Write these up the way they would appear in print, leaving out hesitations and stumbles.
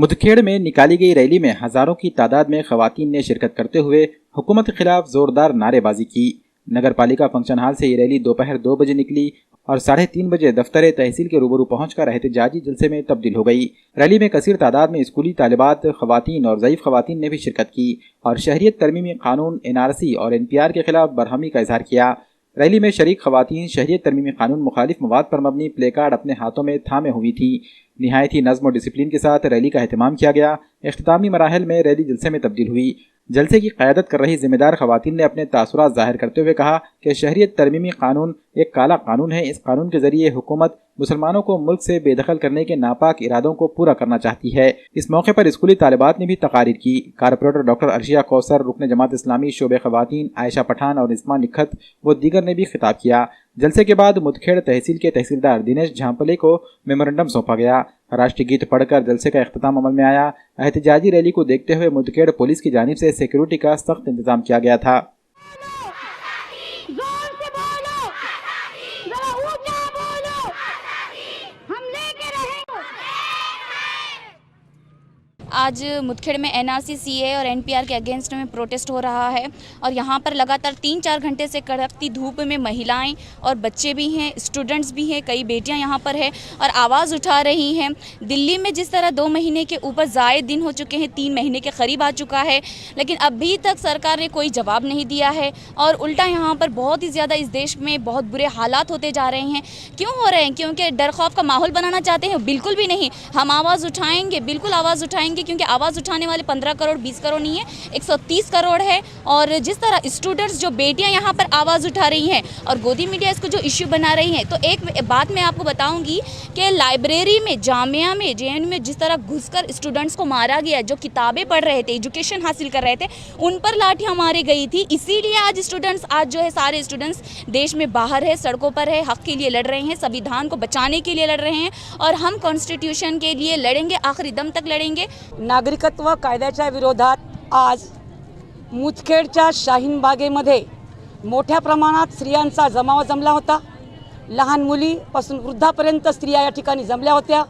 मुदखेड़ में निकाली गई रैली में हजारों की तादाद में खवातीन ने शिरकत करते हुए हुकूमत के खिलाफ जोरदार नारेबाजी की। नगर पालिका फंक्शन हॉल से ये रैली दोपहर 2 बजे निकली और 3:30 बजे दफ्तर तहसील के रूबरू पहुंचकर एहतजाजी जलसे में तब्दील हो गई। रैली में कसीर तादाद में स्कूली तालिबात, खवातीन और ज़ईफ खवातीन ने भी शिरकत की और शहरियत तरमीमी कानून NRC और NPR के खिलाफ बरहमी का इजहार किया। रैली में शरीक खवातीन शहरियत तरमीमी कानून मुखालिफ मवाद पर मबनी प्ले कार्ड अपने हाथों में थामे हुई थी। निहायत ही नज़्म और डिसिप्लिन के साथ रैली का एहतमाम किया गया। इख्तितामी मराहिल में रैली जलसे में तब्दील हुई। जलसे की क़यादत कर रही जिम्मेदार खवातीन ने अपने तासुरात ज़ाहिर करते हुए कहा कि शहरियत तरमीमी कानून एक काला कानून है। इस कानून के जरिए हुकूमत मुसलमानों को मुल्क से बेदखल करने के नापाक इरादों को पूरा करना चाहती है। इस मौके पर स्कूली तालिबात ने भी तकारीर की। कारपोरेटर डॉक्टर अर्शिया कौसर, रुकन जमात इस्लामी शोबे खवातीन आयशा पठान और इस्मा निखत व दीगर ने भी खिताब किया। जलसे के बाद मुदखेड़ तहसील के तहसीलदार दिनेश झांपले को मेमोरेंडम सौंपा गया। राष्ट्रीय गीत पढ़कर जलसे का इख्तिताम अमल में आया। एहतजाजी रैली को देखते हुए मुदखेड़ पुलिस की जानिब से सिक्योरिटी का सख्त इंतजाम किया गया था। आज मुदखेड़ में NRC, CA और NPR के अगेंस्ट में प्रोटेस्ट हो रहा है और यहाँ पर लगातार 3-4 घंटे से कड़कती धूप में महिलाएं और बच्चे भी हैं, स्टूडेंट्स भी हैं, कई बेटियां यहाँ पर हैं और आवाज़ उठा रही हैं। दिल्ली में जिस तरह 2 महीने के ऊपर ज़ायद दिन हो चुके हैं, 3 महीने के करीब आ चुका है, लेकिन अभी तक सरकार ने कोई जवाब नहीं दिया है और उल्टा यहाँ पर बहुत ही ज़्यादा इस देश में बहुत बुरे हालात होते जा रहे हैं। क्यों हो रहे हैं? क्योंकि डर खौफ का माहौल बनाना चाहते हैं? बिल्कुल भी नहीं। हम आवाज़ उठाएंगे, बिल्कुल आवाज़ उठाएंगे, क्योंकि आवाज़ उठाने वाले 15 करोड़ 20 करोड़ नहीं है, 130 करोड़ है। और जिस तरह स्टूडेंट्स, जो बेटियां यहाँ पर आवाज़ उठा रही हैं और गोदी मीडिया इसको जो इश्यू बना रही हैं, तो एक बात मैं आपको बताऊंगी कि लाइब्रेरी में, जामिया में, JNU में जिस तरह घुसकर स्टूडेंट्स को मारा गया, जो किताबें पढ़ रहे थे, एजुकेशन हासिल कर रहे थे, उन पर लाठियाँ मारी गई थी। इसीलिए आज जो है सारे स्टूडेंट्स देश में बाहर है, सड़कों पर है, हक़ के लिए लड़ रहे हैं, संविधान को बचाने के लिए लड़ रहे हैं और हम कॉन्स्टिट्यूशन के लिए लड़ेंगे, आखिरी दम तक लड़ेंगे। नागरिकत्व कायद्याच्या विरोधात आज मुदखेडच्या शाहीन बागेमध्ये मोठ्या प्रमाणात स्त्रियांचा जमाव जमला होता। लहान मुलीपासून वृद्धापर्यंत स्त्रिया या ठिकाणी जमल्या होत्या।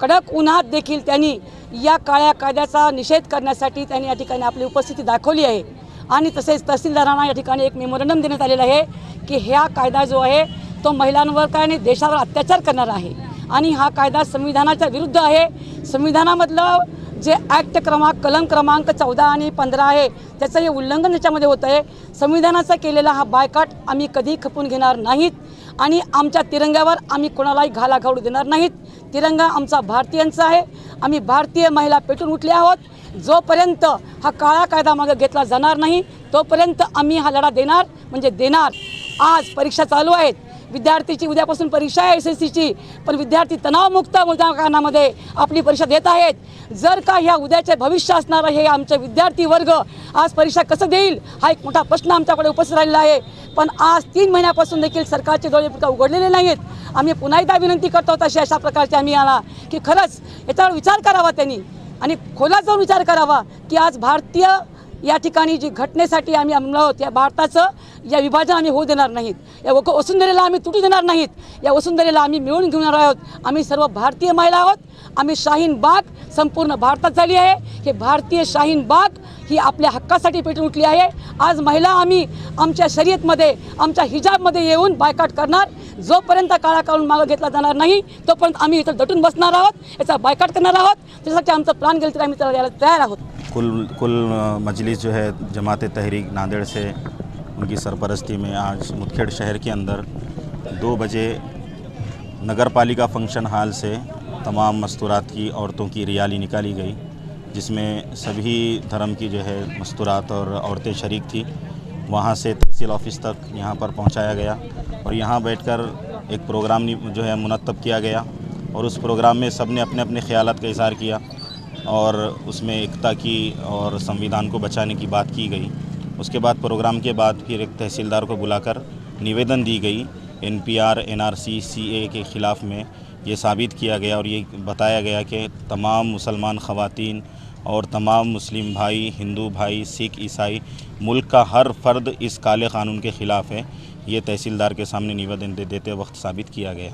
कडक उन्हात देखील त्यांनी या काळ्या कायद्याचा निषेध करण्यासाठी त्यांनी या ठिकाणी आपली उपस्थिती दाखवली आहे आणि तसेच तहसीलदारांना या ठिकाणी एक मेमोरेंडम देण्यात आलेला आहे की हा कायदा जो आहे तो महिलांवर काय नाही, देशावर अत्याचार करणारा आहे आणि हा कायदा संविधानाच्या विरुद्ध आहे। संविधानामधलं जे कलम क्रमांक 14 आणि 15 आहे त्याचं हे उल्लंघन याच्यामध्ये होत आहे। संविधानाचा केलेला हा बायकॉट आम्ही कधी खपून घेणार नाहीत आणि आमच्या तिरंग्यावर आम्ही कोणालाही घाला घालू देणार नाहीत। तिरंगा आमचा भारतीयांचा आहे। आम्ही भारतीय महिला पेटून उठले आहोत। जोपर्यंत हा काळा कायदा मागे घेतला जाणार नाही तोपर्यंत आम्ही हा लढा देणार म्हणजे देणार। आज परीक्षा चालू आहेत, विद्यार्थीची उद्यापासून परीक्षा आहे SSCची, पण विद्यार्थी तणावमुक्त वातावरणामध्ये आपली परीक्षा देत आहेत। जर का ह्या उद्याचे भविष्य असणारा हे आमचे विद्यार्थी वर्ग आज परीक्षा कसं देईल हा एक मोठा प्रश्न आमच्याकडे उपस्थित राहिलेला आहे। पण आज 3 महिन्यापासून देखील सरकारचे डोळे उघडलेले नाहीत। आम्ही पुन्हा एकदा विनंती करतो अशा प्रकारचे आम्ही आला की खरंच याच्यावर विचार करावा त्यांनी आणि खोलात जाऊन विचार करावा की आज भारतीय या ठिकाणी जी घटनेसाठी आम्ही आमलो आहोत, या भारताचं या विभाजन आम्ही होऊ देणार नाहीत। या वसुंधरेला आम्ही तुटू देणार नाहीत। या वसुंधरेला आम्ही मिळून घेणार आहोत। आम्ही सर्व भारतीय महिला आहोत। आम्ही शाहीन बाग संपूर्ण भारतात झाली आहे। हे भारतीय शाहीन बाग ही आपल्या हक्कासाठी पेटून उठली आहे। आज महिला आम्ही आमच्या शर्यतमध्ये, आमच्या हिजाबमध्ये येऊन बायकॉट करणार। जोपर्यंत काळा कानून मागे घेतला जाणार नाही तोपर्यंत आम्ही इथं दटून बसणार आहोत, याचा बायकॉट करणार आहोत। त्यासाठी आमचं प्राण गेलं तर आम्ही त्याला द्यायला तयार आहोत। कुल मजलिस जो है जमात तहरीक नांदेड़ से उनकी सरपरस्ती में आज मुदखेड़ शहर के अंदर 2 बजे नगर पालिका फंक्शन हॉल से तमाम मस्तूरात की औरतों की रैली निकाली गई, जिसमें सभी धर्म की जो है मस्तूरात और औरतें शरीक थी। वहाँ से तहसील ऑफिस तक यहाँ पर पहुँचाया गया और यहाँ बैठकर एक प्रोग्राम जो है मुनत्तब किया गया और उस प्रोग्राम में सब ने अपने अपने ख्यालात का इज़हार किया और उसमें एकता की और संविधान को बचाने की बात की गई। उसके बाद प्रोग्राम के बाद फिर एक तहसीलदार को बुलाकर निवेदन दी गई। NPR, NRC, CA के ख़िलाफ़ में ये साबित किया गया और ये बताया गया कि तमाम मुसलमान ख़वातीन और तमाम मुस्लिम भाई, हिंदू भाई, सिख, ईसाई, मुल्क का हर फ़र्द इस काले क़ानून के ख़िलाफ़ है। ये तहसीलदार के सामने निवेदन देते वक्त साबित किया गया।